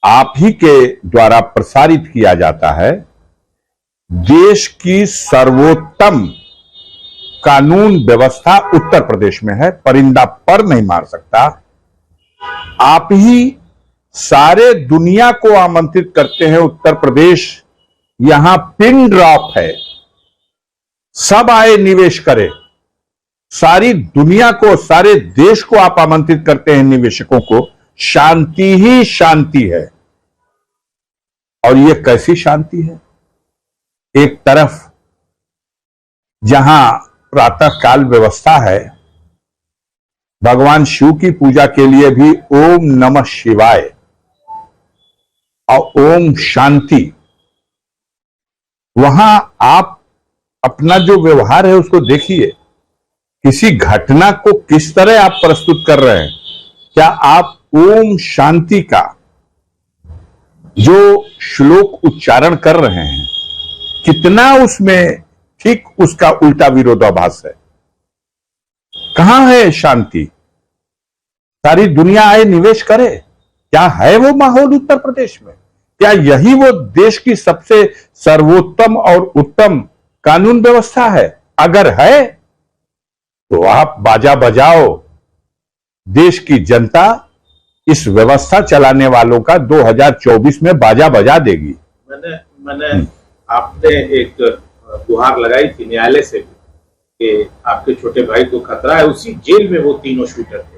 आप ही के द्वारा प्रसारित किया जाता है। देश की सर्वोत्तम कानून व्यवस्था उत्तर प्रदेश में है, परिंदा पर नहीं मार सकता। आप ही सारे दुनिया को आमंत्रित करते हैं, उत्तर प्रदेश यहां पिन ड्रॉप है, सब आए निवेश करें। सारी दुनिया को, सारे देश को आप आमंत्रित करते हैं निवेशकों को। शांति ही शांति है। और यह कैसी शांति है? एक तरफ जहां प्रातःकाल व्यवस्था है, भगवान शिव की पूजा के लिए भी ओम नमः शिवाय और ओम शांति, वहां आप अपना जो व्यवहार है उसको देखिए। किसी घटना को किस तरह आप प्रस्तुत कर रहे हैं। क्या आप ओम शांति का जो श्लोक उच्चारण कर रहे हैं, कितना उसमें ठीक उसका उल्टा विरोधाभास है। कहां है शांति? सारी दुनिया आए निवेश करे। क्या है वो माहौल उत्तर प्रदेश में? क्या यही वो देश की सबसे सर्वोत्तम और उत्तम कानून व्यवस्था है? अगर है तो आप बाजा बजाओ। देश की जनता इस व्यवस्था चलाने वालों का 2024 में बाजा बजा देगी। मैंने आपने एक गुहार लगाई थी न्यायालय से कि आपके छोटे भाई को खतरा है, उसी जेल में वो तीनों शूटर थे।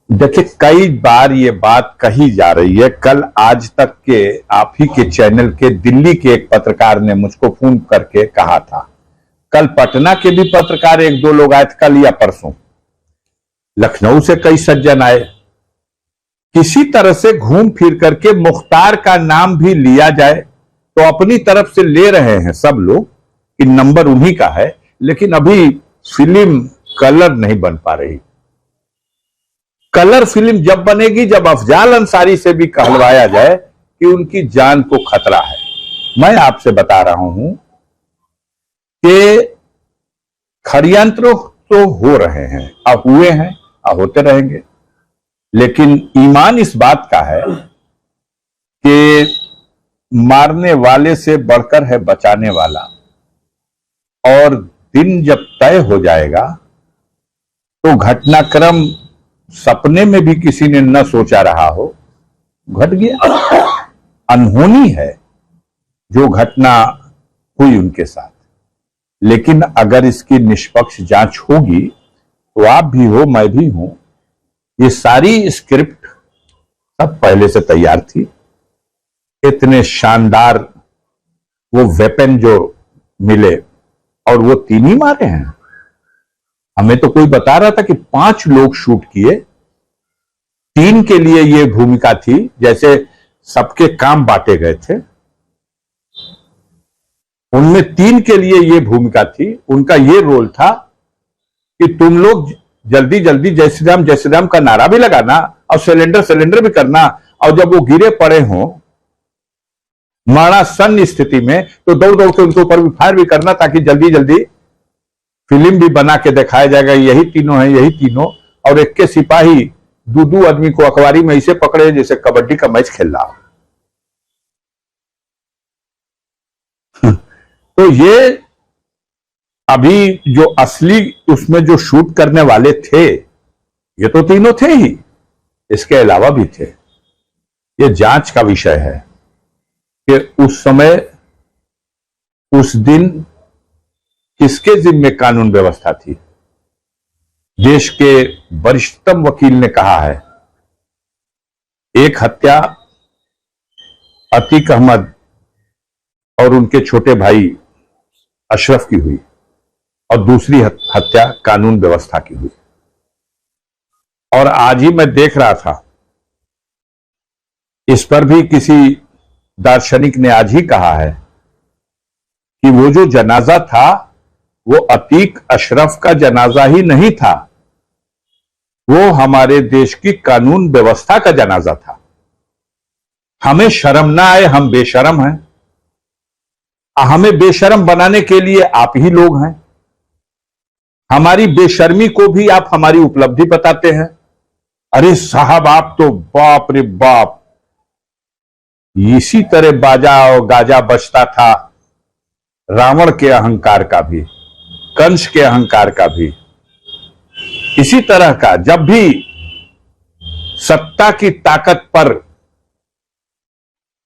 देखिए, कई बार ये बात कही जा रही है। कल आज तक के आप ही के चैनल के दिल्ली के एक पत्रकार ने मुझको फोन करके कहा था। कल पटना के भी पत्रकार एक दो लोग आए थे, कल या परसों। लखनऊ से कई सज्जन आए। किसी तरह से घूम फिर करके मुख्तार का नाम भी लिया जाए तो अपनी तरफ से ले रहे हैं सब लोग कि नंबर उन्हीं का है, लेकिन अभी फिल्म कलर नहीं बन पा रही। कलर फिल्म जब बनेगी जब अफजाल अंसारी से भी कहलवाया जाए कि उनकी जान को खतरा है। मैं आपसे बता रहा हूं कि षड्यंत्र तो हो रहे हैं, अब हुए हैं, अब होते रहेंगे, लेकिन ईमान इस बात का है कि मारने वाले से बढ़कर है बचाने वाला। और दिन जब तय हो जाएगा तो घटनाक्रम सपने में भी किसी ने न सोचा रहा हो, घट गया। अनहोनी है जो घटना हुई उनके साथ। लेकिन अगर इसकी निष्पक्ष जांच होगी तो आप भी हो, मैं भी हूं। ये सारी स्क्रिप्ट सब पहले से तैयार थी। इतने शानदार वो वेपन जो मिले और वो तीन ही मारे हैं। हमें तो कोई बता रहा था कि 5 लोग शूट किए, 3 के लिए ये भूमिका थी, जैसे सबके काम बांटे गए थे। उनमें 3 के लिए ये भूमिका थी। उनका ये रोल था कि तुम लोग जल्दी जल्दी जय श्री राम का नारा भी लगाना और सिलेंडर भी करना, और जब वो गिरे पड़े हों मरणासन स्थिति में तो दौड़ दौड़ के उनके ऊपर भी फायर भी करना, ताकि जल्दी जल्दी फिल्म भी बना के दिखाया जाएगा यही तीनों हैं, यही तीनों। और एक के सिपाही दो आदमी को अखबारी में ऐसे पकड़े जैसे कबड्डी का मैच खेल रहा हो। तो ये अभी जो असली उसमें जो शूट करने वाले थे, ये तो तीनों थे ही, इसके अलावा भी थे। ये जांच का विषय है कि उस समय, उस दिन किसके जिम्मे कानून व्यवस्था थी। देश के वरिष्ठतम वकील ने कहा है, एक हत्या अतीक अहमद और उनके छोटे भाई अशरफ की हुई और दूसरी हत्या कानून व्यवस्था की हुई। और आज ही मैं देख रहा था, इस पर भी किसी दार्शनिक ने आज ही कहा है कि वो जो जनाजा था वो अतीक अशरफ का जनाजा ही नहीं था, वो हमारे देश की कानून व्यवस्था का जनाजा था। हमें शर्म ना आए, हम बेशर्म हैं। हमें बेशर्म बनाने के लिए आप ही लोग हैं। हमारी बेशर्मी को भी आप हमारी उपलब्धि बताते हैं। अरे साहब, आप तो बाप रे बाप, इसी तरह बाजा और गाजा बजता था रावण के अहंकार का भी, कंस के अहंकार का भी। इसी तरह का जब भी सत्ता की ताकत पर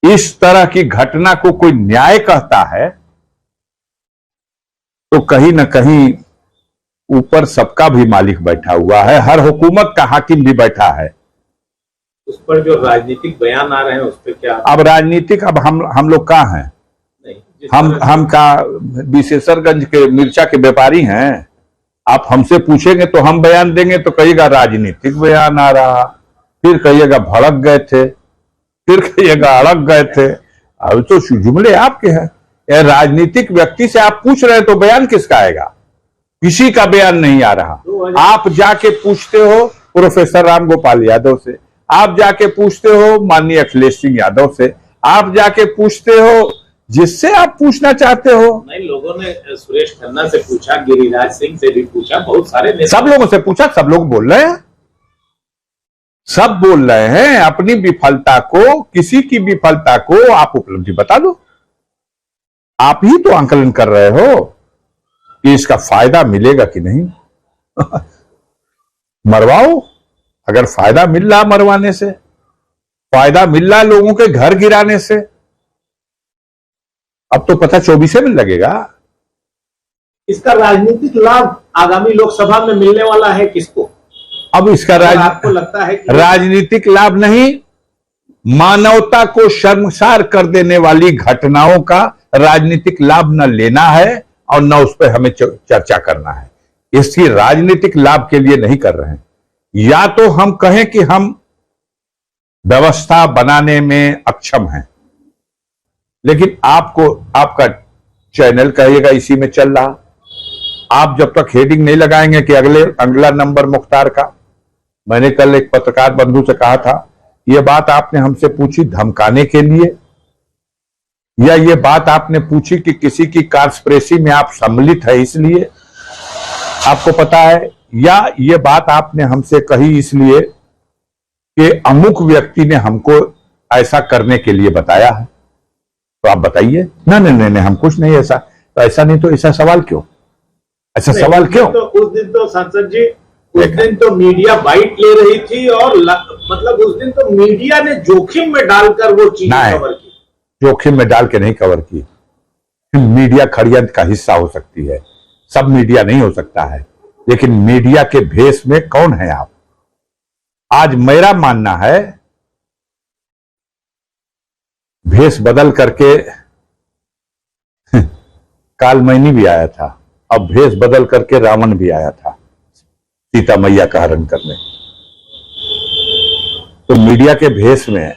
इस तरह की घटना को कोई न्याय कहता है तो कहीं ना कहीं ऊपर सबका भी मालिक बैठा हुआ है, हर हुकूमत का हाकिम भी बैठा है। उस पर जो राजनीतिक बयान आ रहे हैं उस पर क्या? अब राजनीतिक, अब हम लोग कहाँ हैं? नहीं, हम का विशेषरगंज के मिर्चा के व्यापारी हैं? आप हमसे पूछेंगे तो हम बयान देंगे तो कहिएगा राजनीतिक बयान आ रहा, फिर कहिएगा भड़क गए थे, फिर कहिएगा अड़क गए थे। अब तो जुमले आपके हैं। राजनीतिक व्यक्ति से आप पूछ रहे हैं तो बयान किसका आएगा? किसी का बयान नहीं आ रहा। आप जाके पूछते हो प्रोफेसर राम गोपाल यादव से, आप जाके पूछते हो माननीय अखिलेश सिंह यादव से, आप जाके पूछते हो जिससे आप पूछना चाहते हो। नहीं, लोगों ने सुरेश खन्ना से पूछा, गिरिराज सिंह से भी पूछा, बहुत सारे सब लोगों से पूछा, सब लोग बोल रहे हैं, सब बोल रहे हैं अपनी विफलता को, किसी की विफलता को आप उपलब्धि बता दो। आप ही तो आंकलन कर रहे हो कि इसका फायदा मिलेगा कि नहीं। मरवाओ, अगर फायदा मिल रहा मरवाने से, फायदा मिल रहा लोगों के घर गिराने से, अब तो पता 24 में लगेगा। इसका राजनीतिक लाभ आगामी लोकसभा में मिलने वाला है किसको? अब इसका आपको लगता है कि राजनीतिक लाभ नहीं, मानवता को शर्मसार कर देने वाली घटनाओं का राजनीतिक लाभ न लेना है और न उस पर हमें चर्चा करना है। इसकी राजनीतिक लाभ के लिए नहीं कर रहे हैं। या तो हम कहें कि हम व्यवस्था बनाने में अक्षम हैं, लेकिन आपको आपका चैनल कहिएगा इसी में चल रहा। आप जब तक हेडिंग नहीं लगाएंगे कि अगला नंबर मुख्तार का, मैंने कल एक पत्रकार बंधु से कहा था, यह बात आपने हमसे पूछी धमकाने के लिए, या ये बात आपने पूछी कि किसी की कांस्पिरेसी में आप सम्मिलित है इसलिए आपको पता है, या ये बात आपने हमसे कही इसलिए कि अमुक व्यक्ति ने हमको ऐसा करने के लिए बताया है? तो आप बताइए। नहीं, हम कुछ नहीं ऐसा। तो ऐसा नहीं तो ऐसा सवाल क्यों? ऐसा सवाल क्यों? तो उस दिन तो सांसद जी, उस दिन तो मीडिया बाइट ले रही थी और मतलब उस दिन तो मीडिया ने जोखिम में डालकर वो चीज कवर की। जोखिम में डाल के नहीं कवर की। मीडिया षड्यंत्र का हिस्सा हो सकती है, सब मीडिया नहीं हो सकता है, लेकिन मीडिया के भेष में कौन है आप? आज मेरा मानना है भेष बदल करके कालमैनी भी आया था, अब भेष बदल करके रावण भी आया था सीता मैया का हरण करने। तो मीडिया के भेष में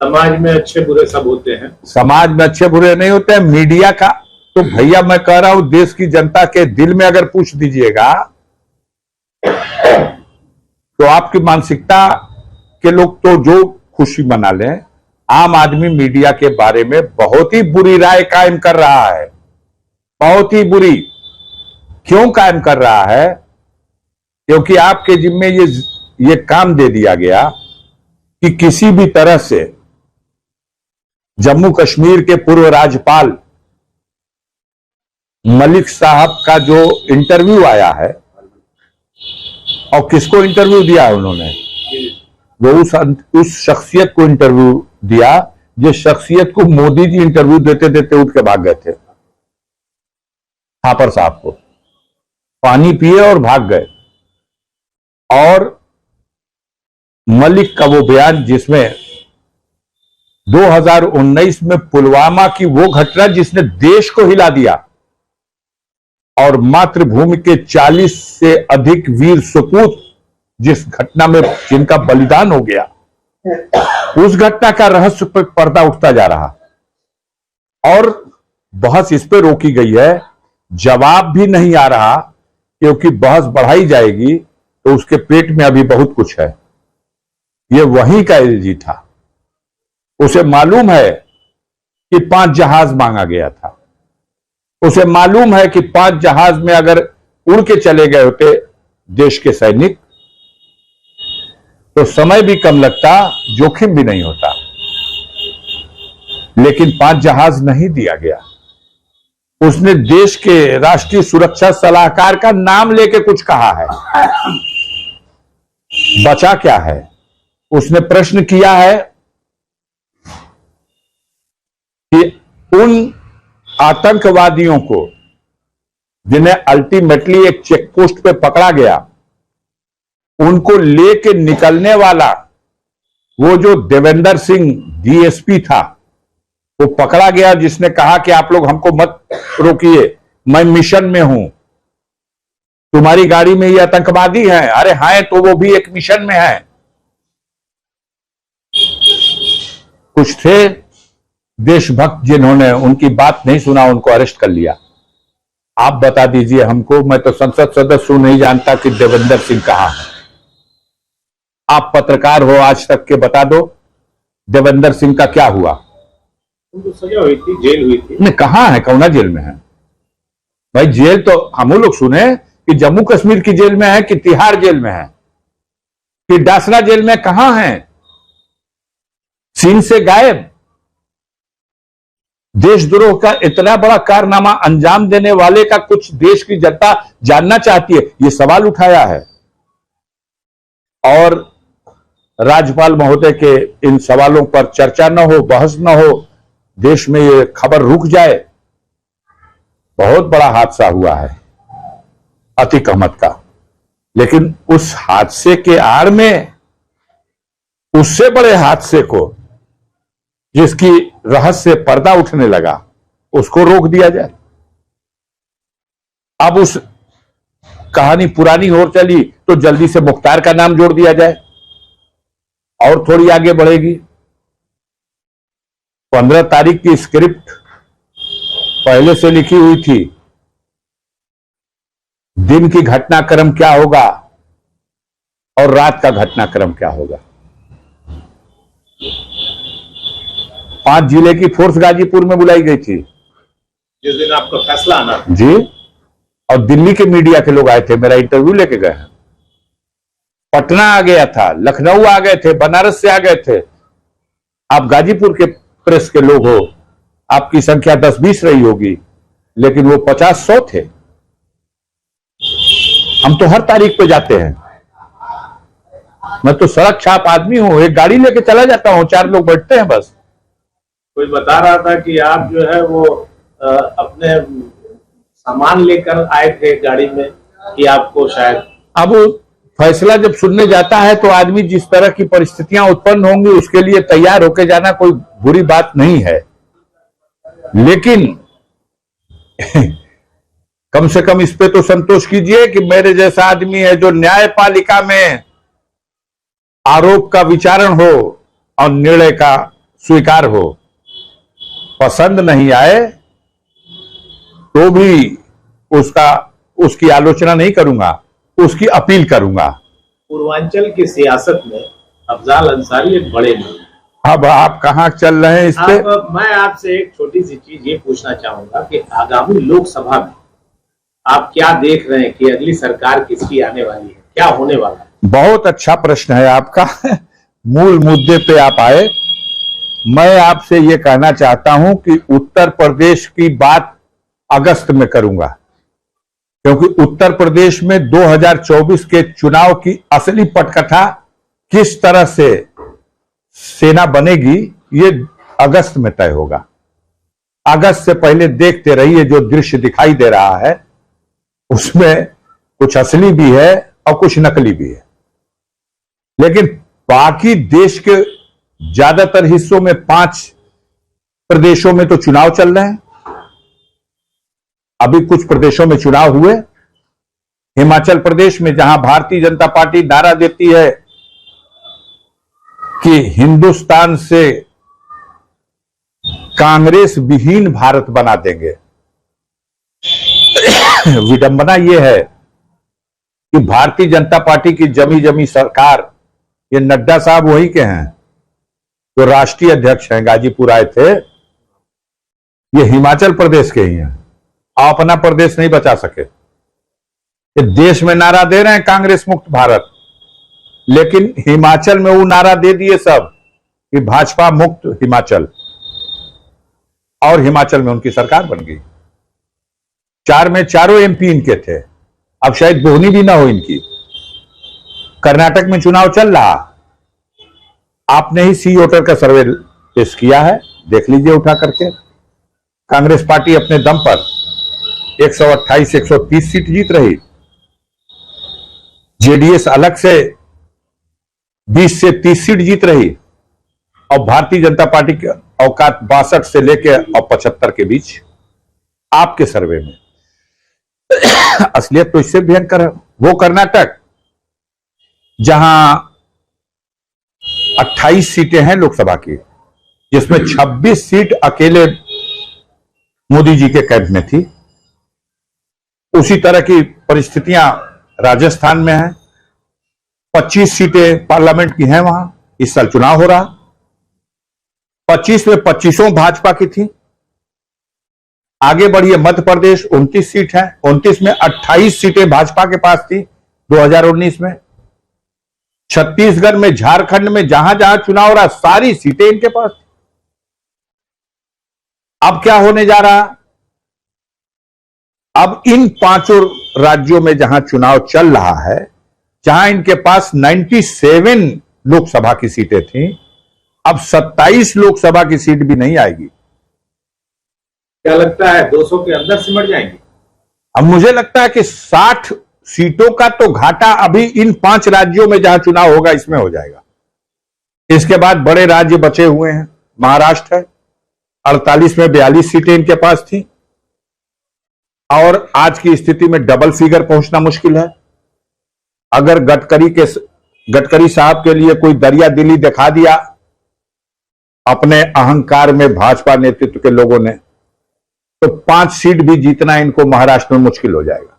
समाज में अच्छे बुरे सब होते हैं। समाज में अच्छे बुरे नहीं होते हैं। मीडिया का तो भैया मैं कह रहा हूं, देश की जनता के दिल में अगर पूछ दीजिएगा तो आपकी मानसिकता के लोग तो जो खुशी मना लें। आम आदमी मीडिया के बारे में बहुत ही बुरी राय कायम कर रहा है, बहुत ही बुरी। क्यों कायम कर रहा है? क्योंकि आपके जिम्मे ये काम दे दिया गया कि किसी भी तरह से जम्मू कश्मीर के पूर्व राज्यपाल मलिक साहब का जो इंटरव्यू आया है, और किसको इंटरव्यू दिया है उन्होंने? वो उस शख्सियत को इंटरव्यू दिया जिस शख्सियत को मोदी जी इंटरव्यू देते देते उठ के भाग गए थे। थापर साहब को पानी पिए और भाग गए। और मलिक का वो बयान जिसमें 2019 में पुलवामा की वो घटना जिसने देश को हिला दिया और मातृभूमि के 40 से अधिक वीर सपूत जिस घटना में जिनका बलिदान हो गया, उस घटना का रहस्य पर पर्दा उठता जा रहा और बहस इस पे रोकी गई है। जवाब भी नहीं आ रहा क्योंकि बहस बढ़ाई जाएगी तो उसके पेट में अभी बहुत कुछ है। ये वहीं का एलजी था, उसे मालूम है कि 5 जहाज मांगा गया था, उसे मालूम है कि 5 जहाज में अगर उड़ के चले गए होते देश के सैनिक तो समय भी कम लगता, जोखिम भी नहीं होता। लेकिन 5 जहाज नहीं दिया गया। उसने देश के राष्ट्रीय सुरक्षा सलाहकार का नाम लेके कुछ कहा है। बचा क्या है? उसने प्रश्न किया है कि उन आतंकवादियों को जिन्हें अल्टीमेटली एक चेक पोस्ट पे पकड़ा गया, उनको लेके निकलने वाला वो जो देवेंद्र सिंह डीएसपी था, वो पकड़ा गया, जिसने कहा कि आप लोग हमको मत रोकिए, मैं मिशन में हूं, तुम्हारी गाड़ी में ये आतंकवादी हैं। अरे हाय, तो वो भी एक मिशन में है। कुछ थे देशभक्त जिन्होंने उनकी बात नहीं सुना, उनको अरेस्ट कर लिया। आप बता दीजिए हमको, मैं तो संसद सदस्य हूं, नहीं जानता कि देवेंद्र सिंह कहां है। आप पत्रकार हो, आज तक के बता दो देवेंद्र सिंह का क्या हुआ। उनको सजा हुई थी, जेल हुई थी। नहीं, कहां है, कौना जेल में है भाई? जेल तो हम लोग सुने कि जम्मू कश्मीर की जेल में है, कि तिहाड़ जेल में है, कि डासना जेल में, कहां है? सीन से गायब। देशद्रोह का इतना बड़ा कारनामा अंजाम देने वाले का कुछ देश की जनता जानना चाहती है, यह सवाल उठाया है। और राज्यपाल महोदय के इन सवालों पर चर्चा न हो, बहस न हो, देश में ये खबर रुक जाए। बहुत बड़ा हादसा हुआ है अतीक अहमद का। लेकिन उस हादसे के आड़ में उससे बड़े हादसे को, जिसकी रहस्य पर्दा उठने लगा, उसको रोक दिया जाए। अब उस कहानी पुरानी हो चली तो जल्दी से मुख्तार का नाम जोड़ दिया जाए और थोड़ी आगे बढ़ेगी। 15 तारीख की स्क्रिप्ट पहले से लिखी हुई थी। दिन की घटनाक्रम क्या होगा और रात का घटनाक्रम क्या होगा। 5 जिले की फोर्स गाजीपुर में बुलाई गई थी जिस दिन आपका फैसला आना था। जी, और दिल्ली के मीडिया के लोग आए थे, मेरा इंटरव्यू लेके गए हैं। पटना आ गया था, लखनऊ आ गए थे, बनारस से आ गए थे। आप गाजीपुर के प्रेस के लोग हो, आपकी संख्या 10-20 रही होगी, लेकिन वो 50-100 थे। हम तो हर तारीख पे जाते हैं। मैं तो सड़क छाप आदमी हूं, एक गाड़ी लेके चला जाता हूं, 4 लोग बैठते हैं बस। कोई बता रहा था कि आप जो है वो अपने सामान लेकर आए थे गाड़ी में, कि आपको शायद। अब फैसला जब सुनने जाता है तो आदमी जिस तरह की परिस्थितियां उत्पन्न होंगी उसके लिए तैयार होकर जाना कोई बुरी बात नहीं है। लेकिन कम से कम इस पे तो संतोष कीजिए कि मेरे जैसा आदमी है जो न्यायपालिका में आरोप का विचारण हो और निर्णय का स्वीकार हो। पसंद नहीं आए तो भी उसकी आलोचना नहीं करूंगा, उसकी अपील करूंगा। पूर्वांचल की सियासत में अफजाल अंसारी एक बड़े नाम। अब आप कहां चल रहे हैं इस पे? मैं आपसे एक छोटी सी चीज ये पूछना चाहूंगा कि आगामी लोकसभा में आप क्या देख रहे हैं कि अगली सरकार किसकी आने वाली है, क्या होने वाला है? बहुत अच्छा प्रश्न है आपका। मूल मुद्दे पे आप आए। मैं आपसे ये कहना चाहता हूं कि उत्तर प्रदेश की बात अगस्त में करूंगा, क्योंकि उत्तर प्रदेश में 2024 के चुनाव की असली पटकथा किस तरह से सेना बनेगी ये अगस्त में तय होगा। अगस्त से पहले देखते रहिए, जो दृश्य दिखाई दे रहा है उसमें कुछ असली भी है और कुछ नकली भी है। लेकिन बाकी देश के ज्यादातर हिस्सों में 5 प्रदेशों में तो चुनाव चल रहे हैं। अभी कुछ प्रदेशों में चुनाव हुए। हिमाचल प्रदेश में, जहां भारतीय जनता पार्टी नारा देती है कि हिंदुस्तान से कांग्रेस विहीन भारत बना देंगे। विडंबना यह है कि भारतीय जनता पार्टी की जमी जमी सरकार, ये नड्डा साहब वही के हैं जो राष्ट्रीय अध्यक्ष हैं, गाजीपुर आए थे, ये हिमाचल प्रदेश के ही हैं। आप अपना प्रदेश नहीं बचा सके। ये देश में नारा दे रहे हैं कांग्रेस मुक्त भारत, लेकिन हिमाचल में वो नारा दे दिए सब कि भाजपा मुक्त हिमाचल, और हिमाचल में उनकी सरकार बन गई। 4 में चारों एमपी इनके थे, अब शायद बोहनी भी ना हो इनकी। कर्नाटक में चुनाव चल रहा, आपने ही सी वोटर का सर्वे पेश किया है, देख लीजिए उठा करके। कांग्रेस पार्टी अपने दम पर 128-130 सीट जीत रही, जेडीएस अलग से 20 से 30 सीट जीत रही, और भारतीय जनता पार्टी के औकात 62 से लेकर और 75 के बीच आपके सर्वे में। असलियत तो इससे भयंकर है। वो कर्नाटक जहां 28 सीटें हैं लोकसभा की, जिसमें 26 सीट अकेले मोदी जी के कैंप में थी, उसी तरह की परिस्थितियां राजस्थान में हैं। 25 सीटें पार्लियामेंट की हैं वहां, इस साल चुनाव हो रहा। 25 में 25 भाजपा की थी। आगे बढ़िए, मध्य प्रदेश 29 सीट है, 29 में 28 सीटें भाजपा के पास थी 2019 में। छत्तीसगढ़ में, झारखंड में, जहां जहां चुनाव हो रहा सारी सीटें इनके पास थी। अब क्या होने जा रहा, अब इन 5 राज्यों में जहां चुनाव चल रहा है, जहां इनके पास 97 लोकसभा की सीटें थी, अब 27 लोकसभा की सीट भी नहीं आएगी। क्या लगता है 200 के अंदर सिमट जाएंगे? अब मुझे लगता है कि 60 सीटों का तो घाटा अभी इन 5 राज्यों में जहां चुनाव होगा इसमें हो जाएगा। इसके बाद बड़े राज्य बचे हुए हैं। महाराष्ट्र है, 48 में 42 सीटें इनके पास थी, और आज की स्थिति में डबल फिगर पहुंचना मुश्किल है। अगर गडकरी साहब के लिए कोई दरिया दिली दिखा दिया अपने अहंकार में भाजपा नेतृत्व के लोगों ने, तो 5 सीट भी जीतना इनको महाराष्ट्र में मुश्किल हो जाएगा।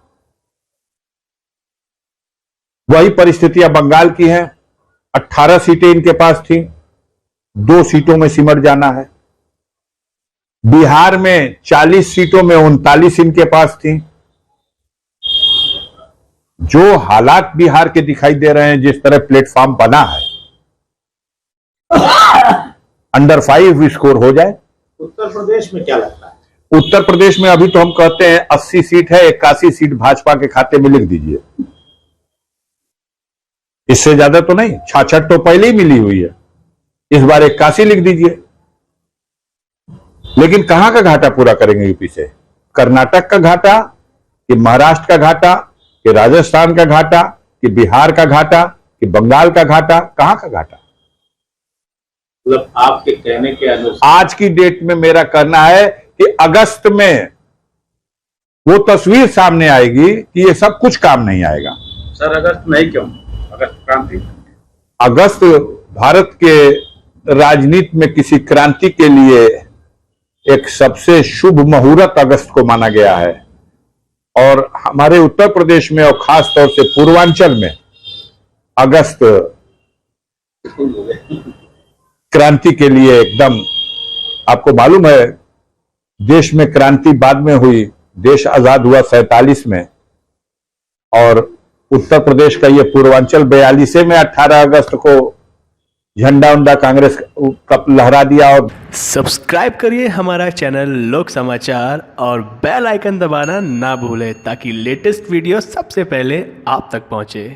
वही परिस्थितियां बंगाल की हैं। 18 सीटें इनके पास थी, 2 सीटों में सिमट जाना है। बिहार में 40 सीटों में 39 इनके पास थी। जो हालात बिहार के दिखाई दे रहे हैं, जिस तरह प्लेटफॉर्म बना है, अंडर 5 स्कोर हो जाए। उत्तर प्रदेश में क्या लगता है? उत्तर प्रदेश में अभी तो हम कहते हैं 80 सीट है, 81 सीट भाजपा के खाते में लिख दीजिए। इससे ज्यादा तो नहीं, 66 तो पहले ही मिली हुई है, इस बार 81 लिख दीजिए। लेकिन कहां का घाटा पूरा करेंगे यूपी से? कर्नाटक का घाटा, कि महाराष्ट्र का घाटा, कि राजस्थान का घाटा, कि बिहार का घाटा, कि बंगाल का घाटा? कहां का घाटा? मतलब आपके कहने के अनुसार आज की डेट में मेरा कहना है कि अगस्त में वो तस्वीर सामने आएगी कि ये सब कुछ काम नहीं आएगा। सर अगस्त नहीं, क्यों? अगस्त क्रांति, अगस्त भारत के राजनीति में किसी क्रांति के लिए एक सबसे शुभ मुहूर्त अगस्त को माना गया है, और हमारे उत्तर प्रदेश में और खास तौर से पूर्वांचल में अगस्त क्रांति के लिए एकदम, आपको मालूम है देश में क्रांति बाद में हुई, देश आजाद हुआ 47 में, और उत्तर प्रदेश का ये पूर्वांचल 42 में 18 अगस्त को झंडा उंडा कांग्रेस का लहरा दिया। और सब्सक्राइब करिए हमारा चैनल लोक समाचार और बेल आइकन दबाना ना भूलें, ताकि लेटेस्ट वीडियो सबसे पहले आप तक पहुंचे।